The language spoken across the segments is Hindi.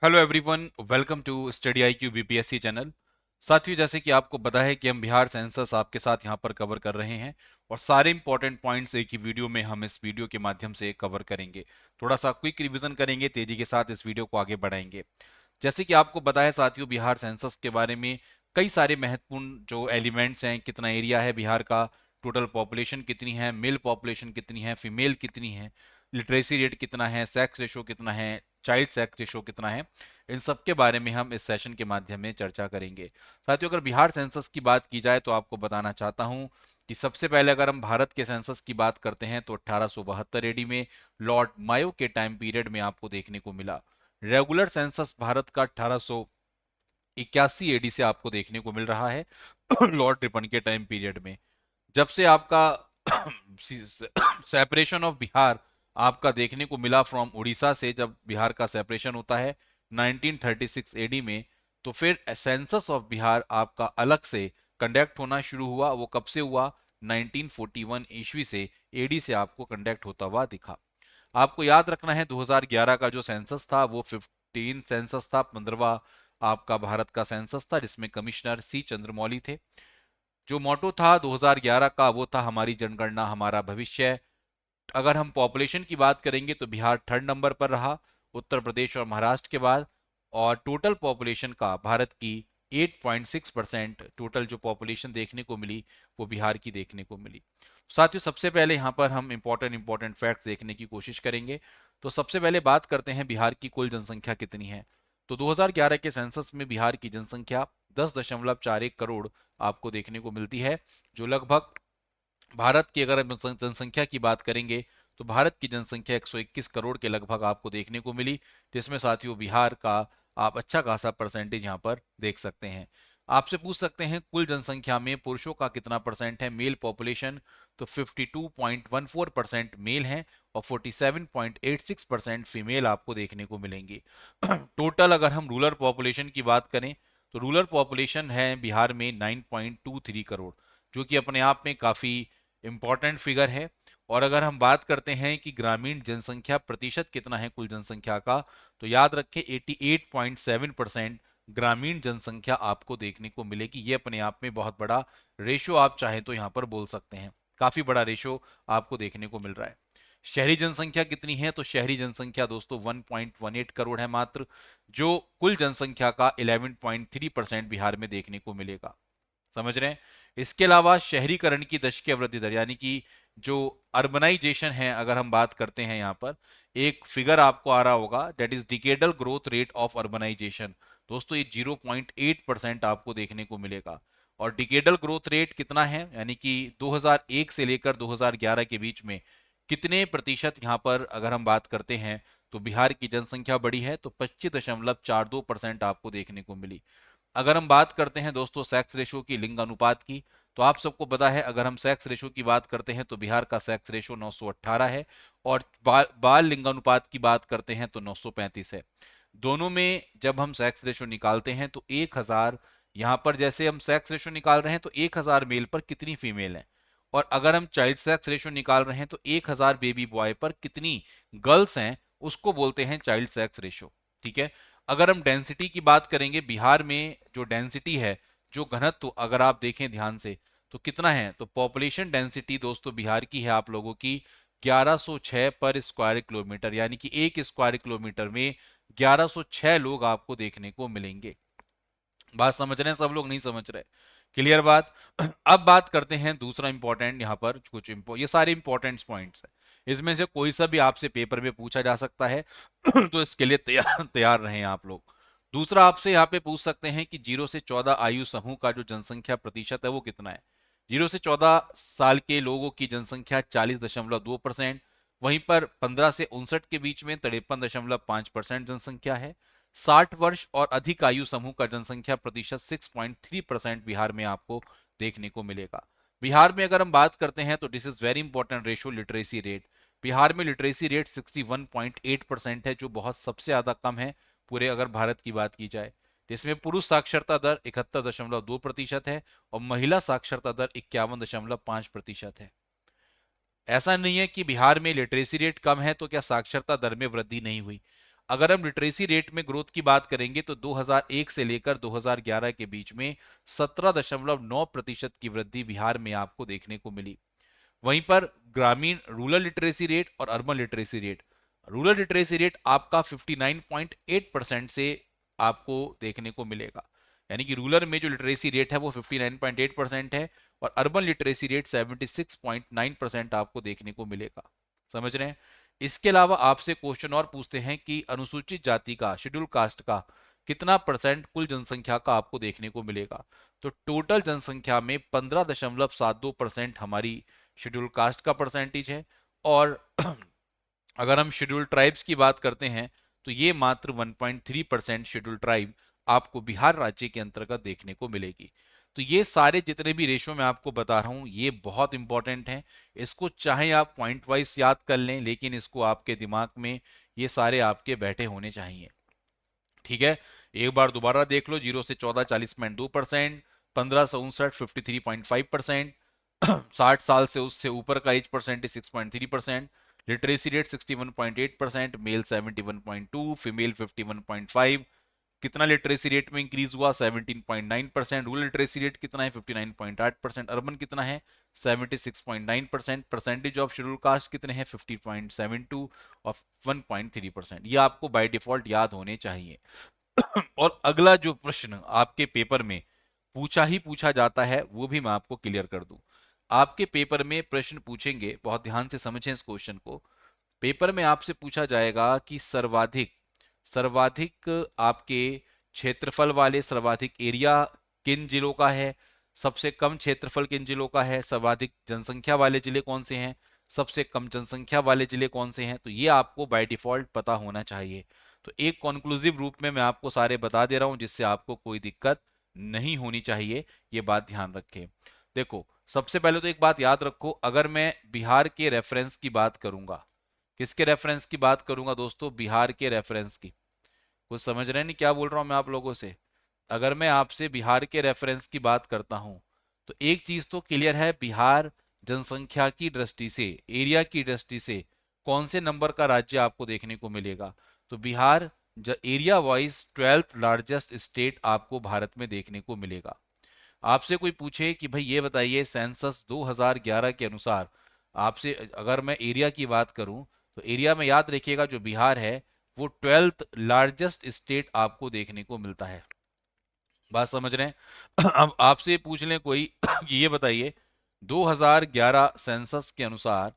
Hello everyone, welcome to study IQ BPSC channel. साथियों, जैसे कि आपको पता है कि हम बिहार सेंसस आपके साथ यहां पर कवर कर रहे हैं और सारे इंपॉर्टेंट पॉइंट्स एक ही वीडियो में हम इस वीडियो के माध्यम से कवर करेंगे। थोड़ा सा क्विक रिवीजन करेंगे, तेजी के साथ इस वीडियो को आगे बढ़ाएंगे। जैसे कि आपको पता है साथियों, बिहार सेंसस के बारे में कई सारे महत्वपूर्ण जो एलिमेंट्स हैं, कितना एरिया है बिहार का, टोटल पॉपुलेशन कितनी है, मेल पॉपुलेशन कितनी है, फीमेल कितनी है, लिटरेसी रेट कितना है, सेक्स रेशो कितना है, चाइल्ड सेक्स रेशो कितना है, इन सब के बारे में हम इस सेशन के माध्यम में चर्चा करेंगे। साथियों, अगर बिहार सेंसस की बात की जाए तो आपको बताना चाहता हूं कि सबसे पहले अगर हम भारत के सेंसस की बात करते हैं तो 1872 एडी में लॉर्ड मायो के टाइम पीरियड में आपको देखने को मिला। रेगुलर सेंसस भारत का 1881 एडी से आपको देखने को मिल रहा है लॉर्ड रिपन के टाइम पीरियड में। जब से आपका सेपरेशन ऑफ बिहार आपका देखने को मिला फ्रॉम उड़ीसा से, जब बिहार का सेपरेशन होता है 1936 एडी में, तो फिर सेंसस ऑफ बिहार आपका अलग से कंडक्ट होना शुरू हुआ। वो कब से हुआ? 1941 ईस्वी से एडी से आपको कंडक्ट होता हुआ दिखा। आपको याद रखना है 2011 का जो सेंसस था वो 15 सेंसस था, 15वां आपका भारत का सेंसस था, जिसमें कमिश्नर सी चंद्रमौली थे। जो मोटो था 2011 का वो था हमारी जनगणना हमारा भविष्य। अगर हम पॉपुलेशन की बात करेंगे तो बिहार थर्ड नंबर पर रहा, उत्तर प्रदेश और महाराष्ट्र के बाद। और टोटल पॉपुलेशन का भारत की 8.6% टोटल जो पॉपुलेशन देखने को मिली वो बिहार की देखने को मिली। साथियों, सबसे पहले यहाँ पर हम इंपॉर्टेंट फैक्ट्स देखने की कोशिश करेंगे। तो सबसे पहले बात करते हैं बिहार की कुल जनसंख्या कितनी है। तो 2011 के सेंसस में बिहार की जनसंख्या 10.41 करोड़ आपको देखने को मिलती है, जो लगभग भारत की अगर हम जनसंख्या की बात करेंगे तो भारत की जनसंख्या 121 करोड़ के लगभग आपको देखने को मिली, जिसमें साथियों बिहार का आप अच्छा खासा परसेंटेज यहाँ पर देख सकते हैं। आपसे पूछ सकते हैं कुल जनसंख्या में पुरुषों का कितना परसेंट है, मेल पॉपुलेशन, तो 52.14% मेल हैं और 47.86% फीमेल आपको देखने को मिलेंगी। टोटल अगर हम रूरल पॉपुलेशन की बात करें तो रूरल पॉपुलेशन है बिहार में 9.23 करोड़, जो कि अपने आप में काफी इंपॉर्टेंट फिगर है। और अगर हम बात करते हैं कि ग्रामीण जनसंख्या प्रतिशत कितना है कुल जनसंख्या का, तो याद रखें 88.7% ग्रामीण जनसंख्या आपको देखने को मिलेगी। ये अपने आप में बहुत बड़ा रेशो आप चाहें तो यहाँ पर बोल सकते हैं, काफी बड़ा रेशो आपको देखने को मिल रहा है। शहरी जनसंख्या कितनी है? तो शहरी जनसंख्या दोस्तों 1.18 करोड़ है मात्र, जो कुल जनसंख्या का 11.3% बिहार में देखने को मिलेगा। समझ रहे हैं? इसके अलावा शहरीकरण की दशकीय वृद्धि दर, यानी कि जो अर्बनाइजेशन है, अगर हम बात करते हैं यहाँ पर एक फिगर आपको आ रहा होगा, that is decadal growth rate of urbanisation. दोस्तों, ये 0.8% आपको देखने को मिलेगा। और डिकेडल ग्रोथ रेट कितना है, यानी कि 2001 से लेकर 2011 के बीच में कितने प्रतिशत यहाँ पर अगर हम बात करते हैं, तो बिहार की जनसंख्या बढ़ी है तो 25.42% आपको देखने को मिली। अगर हम बात करते हैं दोस्तों सेक्स रेशो की, लिंग अनुपात की, तो आप सबको पता है अगर हम सेक्स रेशो की बात करते हैं तो बिहार का सेक्स रेशो 918 है और बाल लिंग अनुपात की बात करते हैं तो 935 है। दोनों में जब हम सेक्स रेशो निकालते हैं तो 1000, यहाँ पर जैसे हम सेक्स रेशो निकाल रहे हैं तो 1000 मेल पर कितनी फीमेल है, और अगर हम चाइल्ड सेक्स रेशो निकाल रहे हैं तो 1000 बेबी बॉय पर कितनी गर्ल्स हैं, उसको बोलते हैं चाइल्ड सेक्स रेशो। ठीक है। अगर हम डेंसिटी की बात करेंगे, बिहार में जो डेंसिटी है, जो घनत्व, तो अगर आप देखें ध्यान से तो कितना है, तो पॉपुलेशन डेंसिटी दोस्तों बिहार की है आप लोगों की 1106 पर स्क्वायर किलोमीटर, यानी कि एक स्क्वायर किलोमीटर में 1106 लोग आपको देखने को मिलेंगे। बात समझ रहे हैं सब लोग? नहीं समझ रहे? क्लियर बात? अब बात करते हैं दूसरा इंपॉर्टेंट, यहाँ पर कुछ ये सारे इंपॉर्टेंट पॉइंट्स हैं, इसमें से कोई सा भी आपसे पेपर में पूछा जा सकता है तो इसके लिए तैयार तैयार रहें आप लोग। दूसरा आपसे यहाँ पे पूछ सकते हैं कि 0 से 14 आयु समूह का जो जनसंख्या प्रतिशत है वो कितना है। 0 से 14 साल के लोगों की जनसंख्या 40.2%, वहीं पर 15 से 59 के बीच में 53.5% जनसंख्या है। 60 वर्ष और अधिक आयु समूह का जनसंख्या प्रतिशत 6.3% बिहार में आपको देखने को मिलेगा। बिहार में अगर हम बात करते हैं तो this is very important ratio, literacy rate. Bihar में लिटरेसी रेट 61.8% है, जो बहुत सबसे ज्यादा कम है पूरे अगर भारत की बात की जाए, जिसमें पुरुष साक्षरता दर 71.2% है और महिला साक्षरता दर 51.5% है। ऐसा नहीं है कि बिहार में लिटरेसी रेट कम है तो क्या साक्षरता दर में वृद्धि नहीं हुई। अगर हम लिटरेसी रेट में ग्रोथ की बात करेंगे तो 2001 से लेकर 2011 के बीच में 17.9% की वृद्धि बिहार में आपको देखने को मिली। वहीं पर ग्रामीण रूरल लिटरेसी रेट और urban literacy rate, rural literacy rate आपका 59.8% से आपको देखने को मिलेगा। यानी कि रूरल में जो लिटरेसी रेट है वो 59.8% है और अर्बन लिटरेसी रेट 76.9% आपको देखने को मिलेगा। समझ रहे हैं? इसके अलावा आपसे क्वेश्चन और पूछते हैं कि अनुसूचित जाति का, शेड्यूल कास्ट का कितना परसेंट कुल जनसंख्या का आपको देखने को मिलेगा। तो टोटल जनसंख्या में 15.72% हमारी शेड्यूल कास्ट का परसेंटेज है। और अगर हम शेड्यूल ट्राइब्स की बात करते हैं तो ये मात्र 1.3% शेड्यूल ट्राइब आपको बिहार राज्य के अंतर्गत देखने को मिलेगी। तो ये सारे जितने भी रेशो मैं आपको बता रहा हूं ये बहुत इंपॉर्टेंट हैं। इसको चाहे आप पॉइंट वाइज याद कर लें, लेकिन इसको आपके दिमाग में ये सारे आपके बैठे होने चाहिए। ठीक है, एक बार दोबारा देख लो। 0 से 14 40.2%, 15 से 59 53.5%, 60 साल से उससे ऊपर का age percentage 6.3%, literacy rate 61.8%, male 71.2, female 51.5। कितना लिटरेसी रेट में इंक्रीज हुआ? 17.9%। रूरल लिटरेसी रेट कितना है? 59.8%। अर्बन कितना है? 76.9%। परसेंटेज ऑफ शेड्यूल कास्ट कितने हैं? 50.72 और 1.3%। ये आपको बाय डिफॉल्ट याद होने चाहिए। और अगला जो प्रश्न आपके पेपर में पूछा ही पूछा जाता है वो भी मैं आपको क्लियर कर दूं। आपके पेपर में प्रश्न पूछेंगे, बहुत ध्यान से समझें इस क्वेश्चन को। पेपर में आपसे पूछा जाएगा कि सर्वाधिक सर्वाधिक आपके क्षेत्रफल वाले, सर्वाधिक एरिया किन जिलों का है, सबसे कम क्षेत्रफल किन जिलों का है, सर्वाधिक जनसंख्या वाले जिले कौन से हैं, सबसे कम जनसंख्या वाले जिले कौन से हैं। तो ये आपको बाय डिफॉल्ट पता होना चाहिए। तो एक कॉन्क्लूसिव रूप में मैं आपको सारे बता दे रहा हूं जिससे आपको कोई दिक्कत नहीं होनी चाहिए। ये बात ध्यान रखें। देखो, सबसे पहले तो एक बात याद रखो, अगर मैं बिहार के रेफरेंस की बात करूंगा, किसके रेफरेंस की बात करूंगा दोस्तों? बिहार के रेफरेंस की। कुछ समझ रहे हैं नहीं क्या बोल रहा हूं मैं आप लोगों से? अगर मैं आपसे बिहार के रेफरेंस की बात करता हूं तो एक चीज तो क्लियर है, बिहार जनसंख्या की दृष्टि से, एरिया की दृष्टि से कौन से नंबर का राज्य आपको देखने को मिलेगा? तो Bihar area wise 12th largest state आपको भारत में देखने को मिलेगा। आपसे कोई पूछे कि भाई ये बताइए सेंसस 2011 के अनुसार, आपसे अगर मैं एरिया की बात करूं तो एरिया में याद रखिएगा जो बिहार है वो 12th लार्जेस्ट स्टेट आपको देखने को मिलता है। बात समझ रहे हैं? अब आपसे पूछ लें कोई कि ये बताइए 2011 सेंसस के अनुसार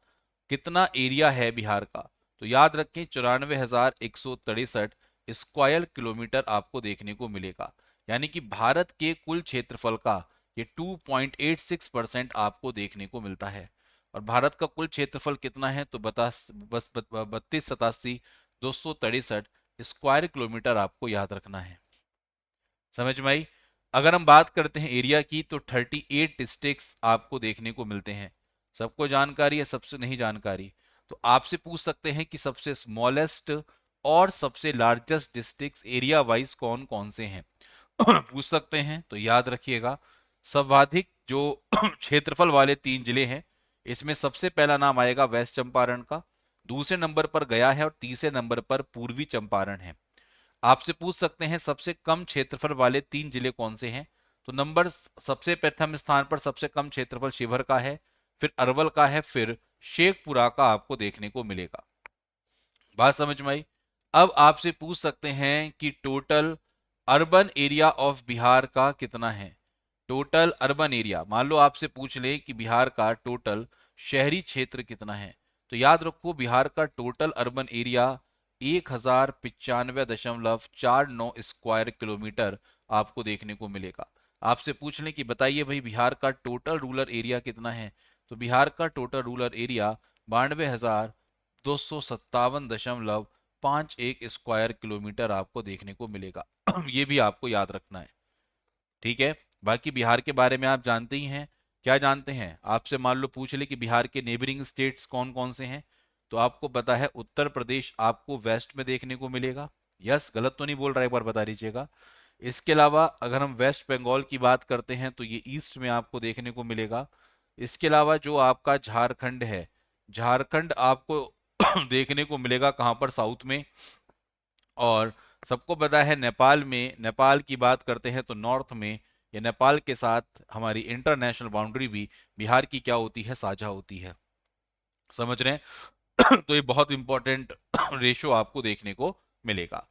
कितना एरिया है बिहार का? तो याद रखें 94,163 स्क्वायर किलोमीटर आपको देखने को मिलेगा। यानी कि भारत के कुल क्षेत्रफल का ये 2.86% आपको देखने को मिलता है। और भारत का कुल क्षेत्रफल कितना है? तो 32,87,263 स्क्वायर किलोमीटर आपको याद रखना है। समझ में आई? अगर हम बात करते हैं एरिया की तो 38 डिस्ट्रिक्ट्स आपको देखने को मिलते हैं। सबको जानकारी है, सबसे नहीं जानकारी? तो आपसे पूछ सकते हैं कि सबसे स्मॉलेस्ट और सबसे लार्जेस्ट डिस्ट्रिक्ट्स एरिया वाइज कौन कौन से हैं। पूछ सकते हैं। तो याद रखिएगा, सर्वाधिक जो क्षेत्रफल वाले 3 जिले हैं इसमें सबसे पहला नाम आएगा वेस्ट चंपारण का, दूसरे नंबर पर गया है और तीसरे नंबर पर पूर्वी चंपारण है। आपसे पूछ सकते हैं सबसे कम क्षेत्रफल वाले 3 जिले कौन से हैं। तो नंबर सबसे प्रथम स्थान पर सबसे कम क्षेत्रफल शिवहर का है, फिर अरवल का है, फिर शेखपुरा का आपको देखने को मिलेगा। बात समझ में आई? अब आपसे पूछ सकते हैं कि total urban area of Bihar का कितना है। टोटल अर्बन एरिया, मान लो आपसे पूछ ले कि बिहार का टोटल शहरी क्षेत्र कितना है। तो याद रखो बिहार का total urban area 1095.49 square kilometre आपको देखने को मिलेगा। आपसे पूछ लें कि बताइए भाई बिहार का टोटल रूरल एरिया कितना है। तो बिहार का total rural area 92,257.51 square kilometre आपको देखने को मिलेगा। ये भी आपको याद रखना है। ठीक है, बाकी बिहार के बारे में आप जानते ही हैं। क्या जानते हैं? आपसे मान लो पूछ ले कि बिहार के नेबरिंग स्टेट्स कौन कौन से हैं, तो आपको पता है उत्तर प्रदेश आपको वेस्ट में देखने को मिलेगा। यस, गलत तो नहीं बोल रहा, एक बार बता दीजिएगा। इसके अलावा अगर हम वेस्ट बंगाल की बात करते हैं तो ये ईस्ट में आपको देखने को मिलेगा। इसके अलावा जो आपका झारखंड है, झारखंड आपको देखने को मिलेगा कहां पर? साउथ में। और सबको पता है नेपाल में, नेपाल की बात करते हैं तो नॉर्थ में या नेपाल के साथ हमारी इंटरनेशनल बाउंड्री भी बिहार की क्या होती है, साझा होती है। समझ रहे हैं? तो ये बहुत इंपॉर्टेंट रेशो आपको देखने को मिलेगा।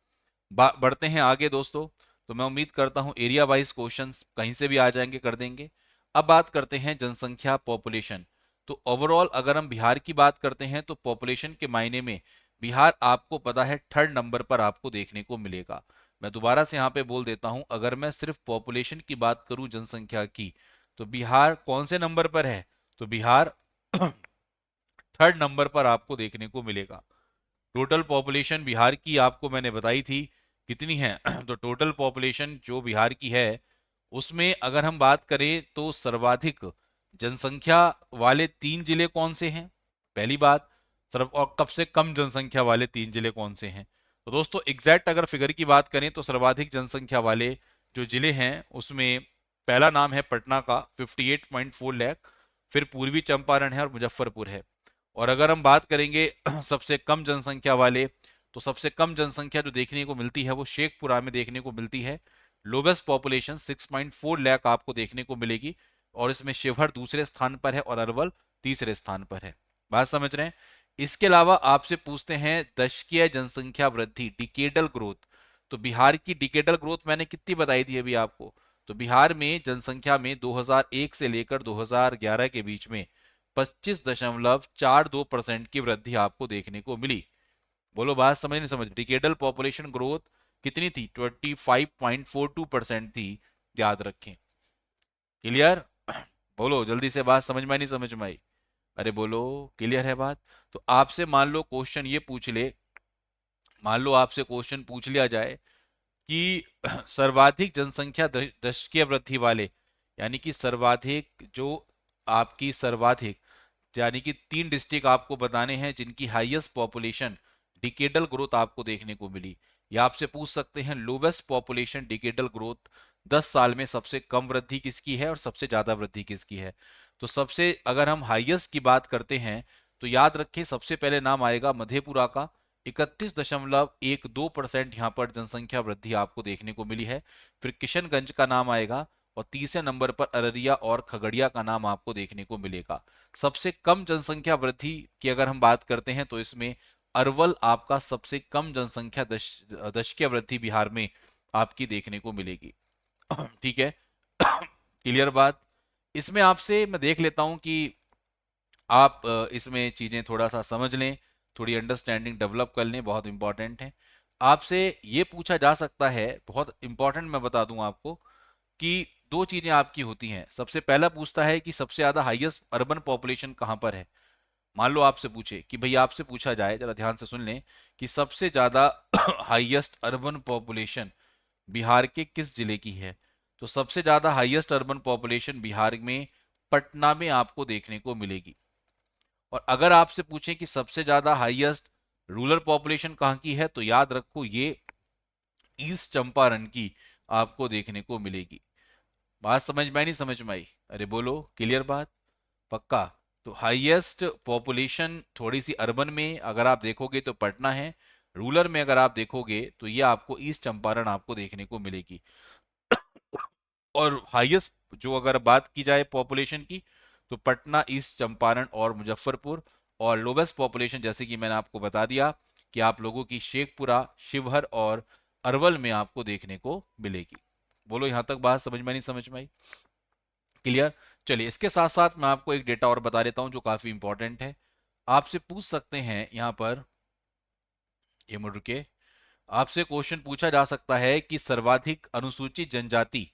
बढ़ते हैं आगे दोस्तों। तो मैं उम्मीद करता हूं एरिया वाइज क्वेश्चंस कहीं से भी आ जाएंगे, कर देंगे। अब बात करते हैं जनसंख्या, पॉपुलेशन। तो ओवरऑल अगर हम बिहार की बात करते हैं तो पॉपुलेशन के मायने में बिहार आपको पता है थर्ड नंबर पर आपको देखने को मिलेगा। मैं दोबारा से यहाँ पे बोल देता हूं, अगर मैं सिर्फ पॉपुलेशन की बात करूं, जनसंख्या की, तो बिहार कौन से नंबर पर है? तो बिहार थर्ड नंबर पर आपको देखने को मिलेगा। टोटल पॉपुलेशन बिहार की आपको मैंने बताई थी कितनी है। तो टोटल पॉपुलेशन जो बिहार की है उसमें अगर हम बात करें तो सर्वाधिक जनसंख्या वाले 3 जिले कौन से हैं, पहली बात। सर्व और सबसे कम जनसंख्या वाले 3 जिले कौन से हैं? तो दोस्तों एग्जैक्ट अगर फिगर की बात करें तो सर्वाधिक जनसंख्या वाले जो जिले हैं उसमें पहला नाम है पटना का 58.4 लाख, फिर पूर्वी चंपारण है और मुजफ्फरपुर है। और अगर हम बात करेंगे सबसे कम जनसंख्या वाले, तो सबसे कम जनसंख्या जो देखने को मिलती है वो शेखपुरा में देखने को मिलती है। लोवेस्ट पॉपुलेशन 6.4 लाख आपको देखने को मिलेगी, और इसमें शिवहर दूसरे स्थान पर है और अरवल तीसरे स्थान पर है। बात समझ रहे हैं? इसके अलावा आपसे पूछते हैं दशकीय जनसंख्या वृद्धि, डिकेडल ग्रोथ। तो बिहार की डिकेडल ग्रोथ मैंने कितनी बताई थी अभी आपको? तो बिहार में जनसंख्या में 2001 से लेकर 2011 के बीच में 25.42% की वृद्धि आपको देखने को मिली। बोलो बात समझ नहीं समझ? डिकेडल पॉपुलेशन ग्रोथ कितनी थी? 25.42% थी, याद रखें। क्लियर? बोलो जल्दी से, बात समझ में नहीं समझ में आई? अरे बोलो, क्लियर है बात? तो आपसे मान लो क्वेश्चन ये पूछ ले, मान लो आपसे क्वेश्चन पूछ लिया जाए कि सर्वाधिक जनसंख्या दशकीय वृद्धि वाले, यानी कि सर्वाधिक जो आपकी सर्वाधिक, यानी कि 3 डिस्ट्रिक्ट आपको बताने हैं जिनकी हाईएस्ट पॉपुलेशन डिकेडल ग्रोथ आपको देखने को मिली। या आपसे पूछ सकते हैं लोवेस्ट पॉपुलेशन डिकेडल ग्रोथ 10 साल में सबसे कम वृद्धि किसकी है और सबसे ज्यादा वृद्धि किसकी है? तो सबसे अगर हम हाईएस्ट की बात करते हैं तो याद रखें सबसे पहले नाम आएगा मधेपुरा का, 31.12% यहाँ पर जनसंख्या वृद्धि आपको देखने को मिली है। फिर किशनगंज का नाम आएगा और तीसरे नंबर पर अररिया और खगड़िया का नाम आपको देखने को मिलेगा। सबसे कम जनसंख्या वृद्धि की अगर हम बात करते हैं तो इसमें अरवल आपका सबसे कम जनसंख्या दशकीय वृद्धि बिहार में आपकी देखने को मिलेगी। ठीक है? क्लियर बात? इसमें आपसे मैं देख लेता हूं कि आप इसमें चीजें थोड़ा सा समझ लें, थोड़ी अंडरस्टैंडिंग डेवलप कर लें, बहुत इंपॉर्टेंट है। आपसे ये पूछा जा सकता है, बहुत इंपॉर्टेंट मैं बता दूं आपको, कि दो चीजें आपकी होती हैं। सबसे पहला पूछता है कि सबसे ज्यादा हाईएस्ट अर्बन पॉपुलेशन कहां पर है। मान लो आपसे पूछे कि भाई, आपसे पूछा जाए, जरा ध्यान से सुन लें, कि सबसे ज्यादा हाईएस्ट अर्बन पॉपुलेशन बिहार के किस जिले की है? तो सबसे ज्यादा हाईएस्ट अर्बन पॉपुलेशन बिहार में पटना में आपको देखने को मिलेगी। और अगर आपसे पूछें कि सबसे ज्यादा हाईएस्ट रूरल पॉपुलेशन कहाँ की है, तो याद रखो ये ईस्ट चंपारण की आपको देखने को मिलेगी। बात समझ में नहीं समझ में आई? अरे बोलो, क्लियर बात? पक्का? तो हाईएस्ट पॉपुलेशन थोड़ी सी अर्बन में अगर आप देखोगे तो पटना है, रूरल में अगर आप देखोगे तो ये आपको ईस्ट चंपारण आपको देखने को मिलेगी। और हाईएस्ट जो अगर बात की जाए पॉपुलेशन की, तो पटना, ईस्ट चंपारण और मुजफ्फरपुर। और लोवेस्ट पॉपुलेशन जैसे कि मैंने आपको बता दिया कि आप लोगों की शेखपुरा, शिवहर और अरवल में आपको देखने को मिलेगी। बोलो यहां तक बात समझ में नहीं समझ में आई? क्लियर? चलिए, इसके साथ साथ मैं आपको एक डेटा और बता देता हूं जो काफी इंपॉर्टेंट है। आपसे पूछ सकते हैं यहां पर, ये मुड़ के आपसे क्वेश्चन पूछा जा सकता है कि सर्वाधिक अनुसूचित जनजाति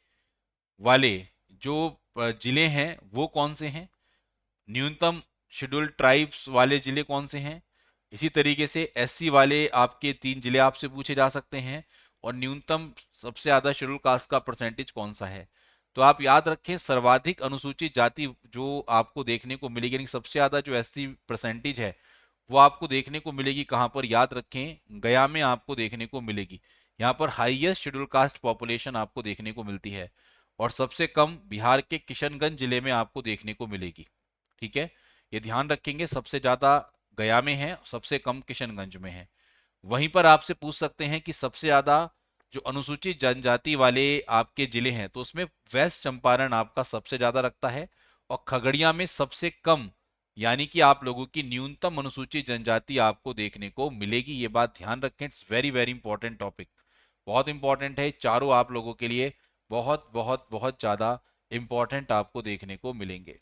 वाले जो जिले हैं वो कौन से हैं, न्यूनतम शेड्यूल्ड ट्राइब्स वाले जिले कौन से हैं, इसी तरीके से एससी वाले आपके 3 जिले आपसे पूछे जा सकते हैं, और न्यूनतम सबसे ज्यादा शेड्यूल कास्ट का परसेंटेज कौन सा है। तो आप याद रखें सर्वाधिक अनुसूचित जाति जो आपको देखने को मिलेगी, यानी सबसे ज्यादा जो एससी परसेंटेज है वो आपको देखने को मिलेगी कहां पर? याद रखें गया में आपको देखने को मिलेगी। यहाँ पर हाईएस्ट शेड्यूल कास्ट पॉपुलेशन आपको देखने को मिलती है, और सबसे कम बिहार के किशनगंज जिले में आपको देखने को मिलेगी। ठीक है? ये ध्यान रखेंगे, सबसे ज्यादा गया में है, सबसे कम किशनगंज में है। वहीं पर आपसे पूछ सकते हैं कि सबसे ज्यादा जो अनुसूचित जनजाति वाले आपके जिले हैं, तो उसमें वेस्ट चंपारण आपका सबसे ज्यादा रखता है, और खगड़िया में सबसे कम, यानी कि आप लोगों की न्यूनतम अनुसूचित जनजाति आपको देखने को मिलेगी। ये बात ध्यान रखें, it's very very important topic, बहुत इंपॉर्टेंट है। चारों आप लोगों के लिए बहुत बहुत बहुत ज्यादा इंपॉर्टेंट आपको देखने को मिलेंगे।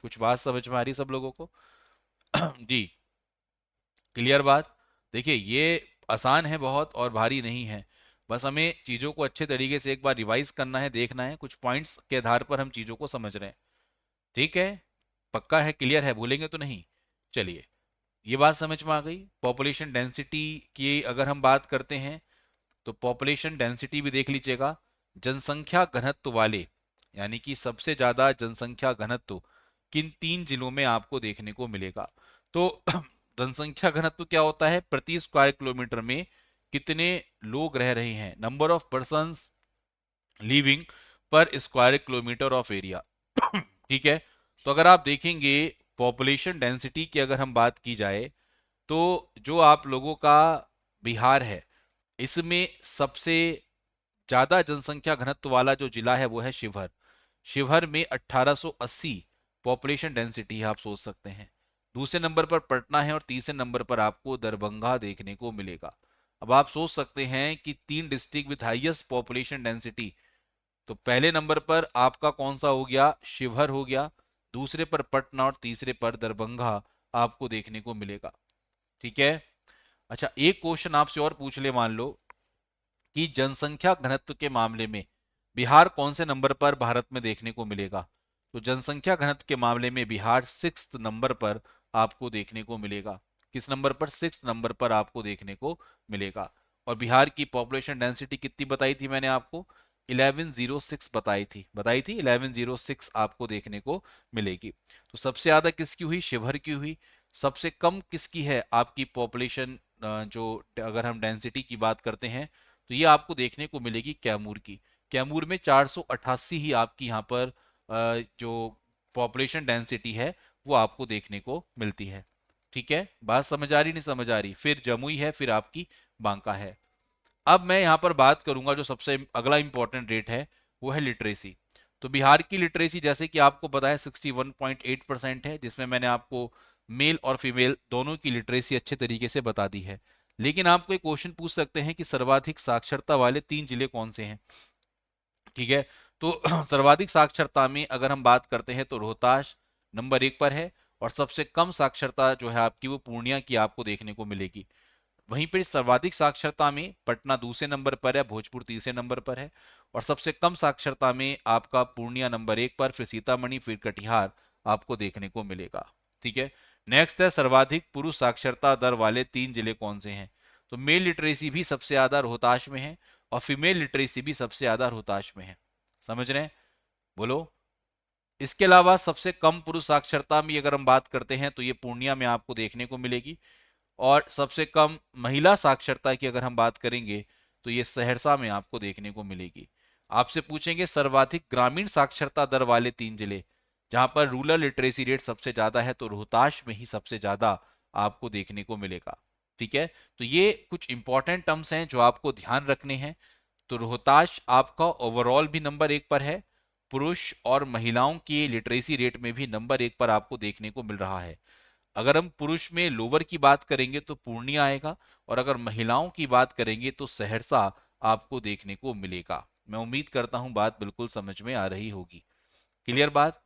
कुछ बात समझ में आ रही सब लोगों को? जी, क्लियर बात। देखिए ये आसान है बहुत और भारी नहीं है, बस हमें चीजों को अच्छे तरीके से एक बार रिवाइज करना है, देखना है, कुछ पॉइंट्स के आधार पर हम चीजों को समझ रहे हैं। ठीक है, पक्का है, क्लियर है, भूलेंगे तो नहीं? चलिए, ये बात समझ में आ गई। पॉपुलेशन डेंसिटी की अगर हम बात करते हैं, तो पॉपुलेशन डेंसिटी भी देख लीजिएगा। जनसंख्या घनत्व वाले, यानी कि सबसे ज्यादा जनसंख्या घनत्व किन तीन जिलों में आपको देखने को मिलेगा? तो जनसंख्या घनत्व क्या होता है? प्रति स्क्वायर किलोमीटर में कितने लोग रह रहे हैं, नंबर ऑफ पर्संस लिविंग पर स्क्वायर किलोमीटर ऑफ एरिया। ठीक है, तो अगर आप देखेंगे पॉपुलेशन डेंसिटी की अगर हम बात की जाए, तो जो आप लोगों का बिहार है, इसमें सबसे ज्यादा जनसंख्या घनत्व वाला जो जिला है वो है शिवहर। शिवहर में 1880 पॉपुलेशन डेंसिटी है, आप सोच सकते हैं। दूसरे नंबर पर पटना है और तीसरे नंबर पर आपको दरभंगा देखने को मिलेगा। अब आप सोच सकते हैं कि तीन district with highest population density, तो पहले नंबर पर आपका कौन सा हो गया? शिवहर हो गया, दूसरे पर पटना और तीसरे पर दरभंगा आपको देखने को मिलेगा। ठीक है, अच्छा एक क्वेश्चन आपसे और पूछ ले, मान लो कि जनसंख्या घनत्व के मामले में बिहार कौन से नंबर पर भारत में देखने को मिलेगा? तो जनसंख्या घनत्व के मामले में बिहार 6th नंबर पर आपको देखने को मिलेगा। किस नंबर पर? 6th नंबर पर आपको देखने को मिलेगा। और बिहार की पॉपुलेशन डेंसिटी कितनी बताई थी मैंने आपको? 1106 बताई थी 1106 आपको देखने को मिलेगी। तो सबसे ज्यादा किसकी हुई? शिवहर की हुई। सबसे कम किसकी है आपकी पॉपुलेशन, जो अगर हम डेंसिटी की बात करते हैं, तो ये आपको देखने को मिलेगी कैमूर की। कैमूर में 488 ही आपकी यहाँ पर जो पॉपुलेशन डेंसिटी है वो आपको देखने को मिलती है। ठीक है, बात समझ आ रही नहीं समझ आ रही? फिर जमुई है, फिर आपकी बांका है। अब मैं यहाँ पर बात करूंगा जो सबसे अगला इंपॉर्टेंट रेट है, वो है लिटरेसी। तो बिहार की लिटरेसी जैसे कि आपको पता है 61.8% है, जिसमें मैंने आपको मेल और फीमेल दोनों की लिटरेसी अच्छे तरीके से बता दी है। लेकिन आपको एक क्वेश्चन पूछ सकते हैं कि सर्वाधिक साक्षरता वाले तीन जिले कौन से हैं? ठीक है, तो सर्वाधिक साक्षरता में अगर हम बात करते हैं तो रोहतास नंबर 1 पर है, और सबसे कम साक्षरता जो है आपकी वो पूर्णिया की आपको देखने को मिलेगी। वहीं पर सर्वाधिक साक्षरता में पटना दूसरे नंबर पर है, भोजपुर तीसरे नंबर पर है, और सबसे कम साक्षरता में आपका पूर्णिया नंबर 1 पर, फिर सीतामढ़ी, फिर कटिहार आपको देखने को मिलेगा। ठीक है, नेक्स्ट है सर्वाधिक पुरुष साक्षरता दर वाले तीन जिले कौन से हैं? तो मेल लिटरेसी भी सबसे ज्यादा रोहतास में है, और फीमेल लिटरेसी भी सबसे ज्यादा रोहतास में है। समझ रहे हैं? बोलो। इसके अलावा सबसे कम पुरुष साक्षरता में अगर हम बात करते हैं तो ये पूर्णिया में आपको देखने को मिलेगी, और सबसे कम महिला साक्षरता की अगर हम बात करेंगे तो ये सहरसा में आपको देखने को मिलेगी। आपसे पूछेंगे सर्वाधिक ग्रामीण साक्षरता दर वाले तीन जिले, जहां पर रूरल लिटरेसी रेट सबसे ज्यादा है, तो रोहतास में ही सबसे ज्यादा आपको देखने को मिलेगा। ठीक है, तो ये कुछ इंपॉर्टेंट टर्म्स हैं जो आपको ध्यान रखने हैं। तो रोहतास आपका ओवरऑल भी नंबर 1 पर है, पुरुष और महिलाओं की लिटरेसी रेट में भी नंबर 1 पर आपको देखने को मिल रहा है। अगर हम पुरुष में लोअर की बात करेंगे तो पूर्णिया आएगा, और अगर महिलाओं की बात करेंगे तो सहरसा आपको देखने को मिलेगा। मैं उम्मीद करता हूं बात बिल्कुल समझ में आ रही होगी। क्लियर बात?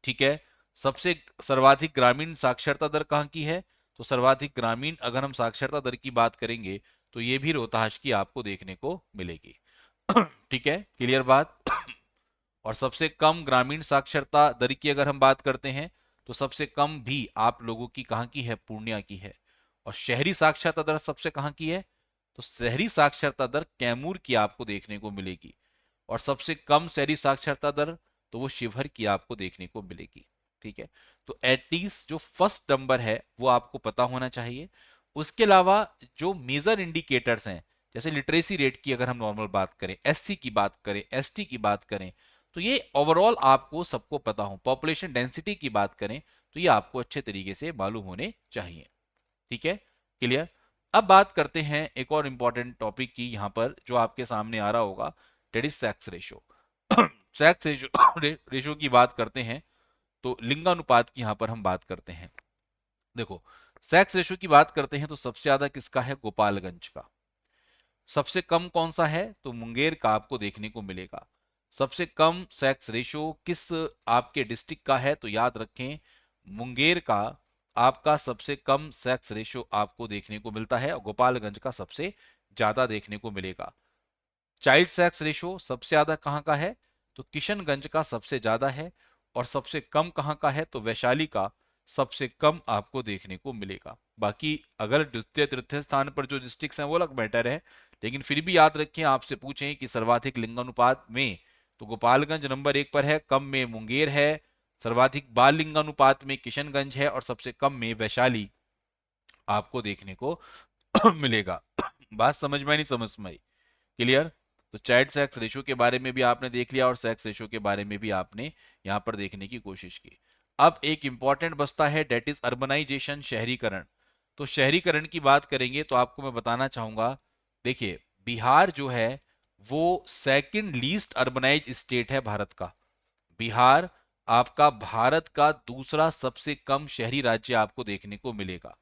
ठीक है, सबसे सर्वाधिक ग्रामीण साक्षरता दर कहाँ की है? तो सर्वाधिक ग्रामीण अगर हम साक्षरता दर की बात करेंगे तो ये भी रोहतास की आपको देखने को मिलेगी। ठीक है, क्लियर बात? और सबसे कम ग्रामीण साक्षरता दर की अगर हम बात करते हैं, तो सबसे कम भी आप लोगों की कहाँ की है? पूर्णिया की है। और शहरी साक्षरता दर सबसे कहाँ की है? तो शहरी साक्षरता दर कैमूर की आपको देखने को मिलेगी। और सबसे कम शहरी साक्षरता दर तो वो शिवहर की आपको देखने को मिलेगी। ठीक है, तो एटलीस्ट जो फर्स्ट नंबर है वो आपको पता होना चाहिए। उसके अलावा जो मेजर इंडिकेटर्स हैं, जैसे लिटरेसी रेट की अगर हम नॉर्मल बात करें, एससी की बात करें, एसटी की बात करें, तो ये ओवरऑल आपको सबको पता हो। पॉपुलेशन डेंसिटी की बात करें तो ये आपको अच्छे तरीके से मालूम होने चाहिए। ठीक है, क्लियर? अब बात करते हैं एक और इंपॉर्टेंट टॉपिक की यहाँ पर, जो आपके सामने आ रहा होगा, that is sex ratio. Sex ratio की बात करते हैं तो लिंगानुपात की यहाँ पर हम बात करते हैं। देखो, सेक्स रेशो की बात करते हैं तो सबसे ज्यादा किसका है? गोपालगंज का। सबसे कम कौन सा है? तो मुंगेर का आपको देखने को मिलेगा। सबसे कम सेक्स रेशो किस आपके डिस्ट्रिक्ट का है? तो याद रखें, मुंगेर का आपका सबसे कम सेक्स रेशो आपको देखने को मिलता है और गोपालगंज का सबसे ज्यादा देखने को मिलेगा। चाइल्ड सेक्स रेशो सबसे ज्यादा कहाँ का है? तो किशनगंज का सबसे ज्यादा है। और सबसे कम कहाँ का है? तो वैशाली का सबसे कम आपको देखने को मिलेगा। बाकी अगर द्वितीय तृतीय स्थान पर जो डिस्ट्रिक्ट हैं वो अलग मैटर है, लेकिन फिर भी याद रखें, आपसे पूछें कि सर्वाधिक लिंगानुपात में, तो गोपालगंज नंबर 1 पर है, कम में मुंगेर है, सर्वाधिक बाल लिंगानुपात में किशनगंज है और सबसे कम में वैशाली आपको देखने को मिलेगा। बात समझ में नहीं समझ में आई? क्लियर? तो चाइल्ड सेक्स रेशो के बारे में भी आपने देख लिया और सेक्स रेशो के बारे में भी आपने यहां पर देखने की कोशिश की। अब एक इंपॉर्टेंट बस्ता है, डेट इज अर्बनाइजेशन, शहरीकरण। तो शहरीकरण की बात करेंगे तो आपको मैं बताना चाहूंगा, देखिए, बिहार जो है वो सेकंड लीस्ट अर्बनाइज स्टेट है भारत का। बिहार आपका भारत का दूसरा सबसे कम शहरी राज्य आपको देखने को मिलेगा।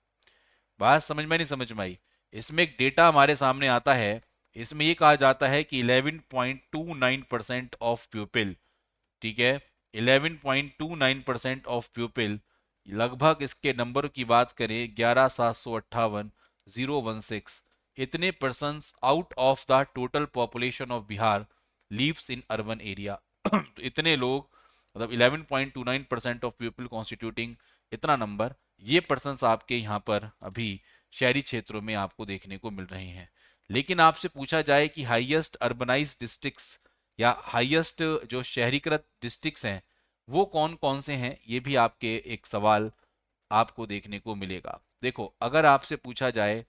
बात समझ में नहीं समझ में आई? इसमें एक डेटा हमारे सामने आता है, इसमें ये कहा जाता है कि 11.29% ऑफ पीपल, ठीक है, 11.29% ऑफ पीपल, लगभग इसके नंबर की बात करें 11,758,016, इतने persons out of the total population of Bihar lives in urban area. तो इतने लोग, मतलब 11.29% ऑफ पीपल कॉन्स्टिट्यूटिंग इतना नंबर, ये पर्सन्स आपके यहाँ पर अभी शहरी क्षेत्रों में आपको देखने को मिल रहे हैं। लेकिन आपसे पूछा जाए कि हाईएस्ट अर्बनाइज्ड डिस्ट्रिक्ट्स या हाईएस्ट जो शहरीकृत डिस्ट्रिक्ट्स हैं वो कौन कौन से हैं, ये भी आपके एक सवाल आपको देखने को मिलेगा। देखो, अगर आपसे पूछा जाए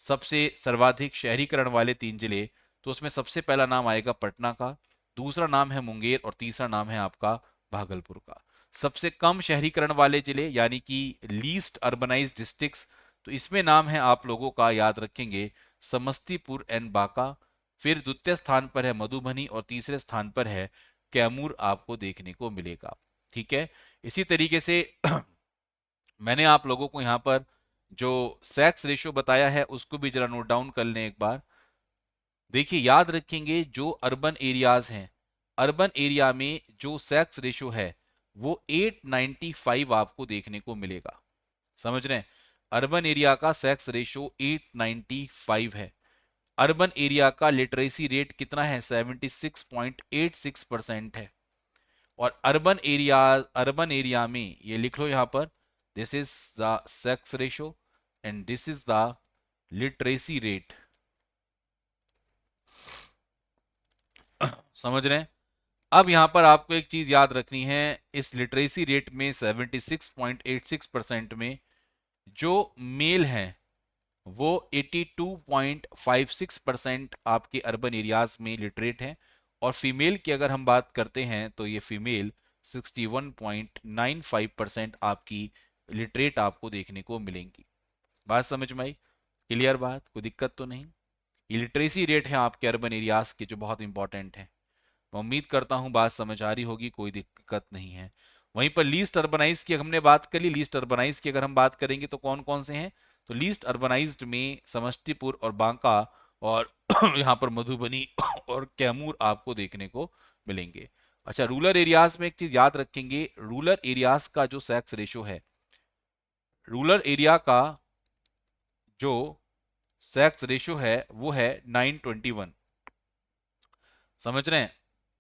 सबसे सर्वाधिक शहरीकरण वाले 3 जिले, तो उसमें सबसे पहला नाम आएगा पटना का, दूसरा नाम है मुंगेर और तीसरा नाम है आपका भागलपुर का। सबसे कम शहरीकरण वाले जिले यानी कि लीस्ट अर्बनाइज्ड डिस्ट्रिक्ट्स, तो इसमें नाम है आप लोगों का, याद रखेंगे, समस्तीपुर एंड बांका। फिर द्वितीय स्थान पर है मधुबनी और तीसरे स्थान पर है कैमूर आपको देखने को मिलेगा। ठीक है, इसी तरीके से मैंने आप लोगों को यहाँ पर जो सेक्स रेशियो बताया है उसको भी जरा नोट डाउन कर लें एक बार। देखिए, याद रखेंगे, जो अर्बन एरियाज हैं, अर्बन एरिया में जो सेक्स रेशियो है वो 895 आपको देखने को मिलेगा। समझ रहे हैं? अर्बन एरिया का सेक्स रेशियो 895 है। अर्बन एरिया का लिटरेसी रेट कितना है? 76.86% है। और अर्बन एरिया में ये लिख लो यहां पर, this is the sex ratio and this is the literacy rate. समझ रहे हैं? अब यहां पर आपको एक चीज याद रखनी है, इस लिटरेसी रेट में 76.86% में जो मेल हैं वो 82.56% आपके अर्बन एरियाज में लिटरेट हैं। और फीमेल की अगर हम बात करते हैं तो ये फीमेल 61.95% आपकी लिटरेट आपको देखने को मिलेंगी। बात समझ में आई? क्लियर बात? कोई दिक्कत तो नहीं? ये लिटरेसी रेट है आपके अर्बन एरियाज के जो बहुत इंपॉर्टेंट है। मैं उम्मीद करता हूं बात समझ आ रही होगी, कोई दिक्कत नहीं है। वहीं पर लीस्ट अर्बनाइज की हमने बात कर ली, लीस्ट अर्बनाइज की अगर हम बात करेंगे तो कौन कौन से हैं? तो लीस्ट अर्बनाइज्ड में समस्तीपुर और बांका और यहाँ पर मधुबनी और कैमूर आपको देखने को मिलेंगे। अच्छा, रूरल एरियाज में एक चीज याद रखेंगे, रूरल एरियाज का जो सेक्स रेशो है, रूरल एरिया का जो सेक्स रेशो है वो है 921। समझ रहे हैं?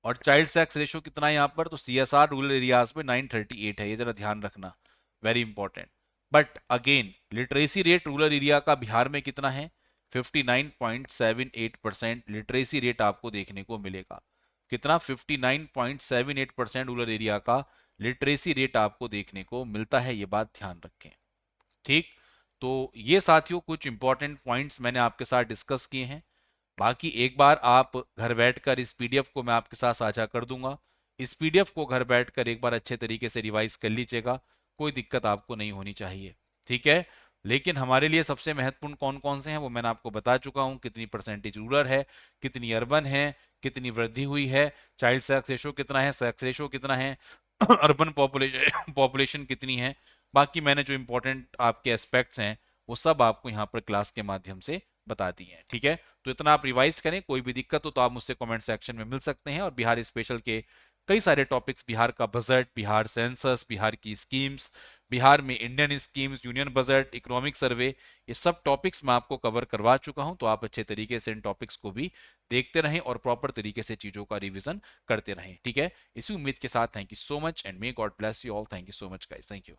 और चाइल्ड सेक्स रेशो कितना है यहाँ पर? तो सीएसआर रूरल एरियाज में 938 है, ये जरा ध्यान रखना, very important. But again, literacy rate rural area का बिहार में कितना है? 59.78% लिटरेसी रेट आपको देखने को मिलेगा। कितना? 59.78% रूरल एरिया का लिटरेसी रेट आपको देखने को मिलता है, ये बात ध्यान रखें। ठीक, तो ये साथियों कुछ इंपॉर्टेंट पॉइंट्स मैंने आपके साथ डिस्कस किए हैं। बाकी एक बार आप घर बैठकर इस पीडीएफ को मैं आपके साथ साझा कर दूंगा, इस पीडीएफ को घर बैठकर एक बार अच्छे तरीके से रिवाइज कर लीजिएगा, कोई दिक्कत आपको नहीं होनी चाहिए। ठीक है, लेकिन हमारे लिए सबसे महत्वपूर्ण कौन कौन से हैं वो मैंने आपको बता चुका हूं। कितनी परसेंटेज रूरल है, कितनी अर्बन है, कितनी वृद्धि हुई है, चाइल्ड सेक्स रेशो कितना है, सेक्स रेशो कितना है, अर्बन पॉपुलेशन पॉपुलेशन कितनी है। बाकी मैंने जो इंपॉर्टेंट आपके एस्पेक्ट्स हैं वो सब आपको यहाँ पर क्लास के माध्यम से बता दिए हैं। ठीक है, तो इतना आप रिवाइज करें। कोई भी दिक्कत हो तो आप मुझसे कमेंट सेक्शन में मिल सकते हैं। और बिहार स्पेशल के कई सारे टॉपिक्स, बिहार का बजट, बिहार सेंसस, बिहार की स्कीम्स, बिहार में Indian schemes, union budget, economic survey, ये सब टॉपिक्स मैं आपको कवर करवा चुका हूं। तो आप अच्छे तरीके से इन टॉपिक्स को भी देखते रहें और प्रॉपर तरीके से चीजों का रिवीजन करते रहें। ठीक है, इसी उम्मीद के साथ thank you so much and may God bless you all. Thank you so much guys, thank you.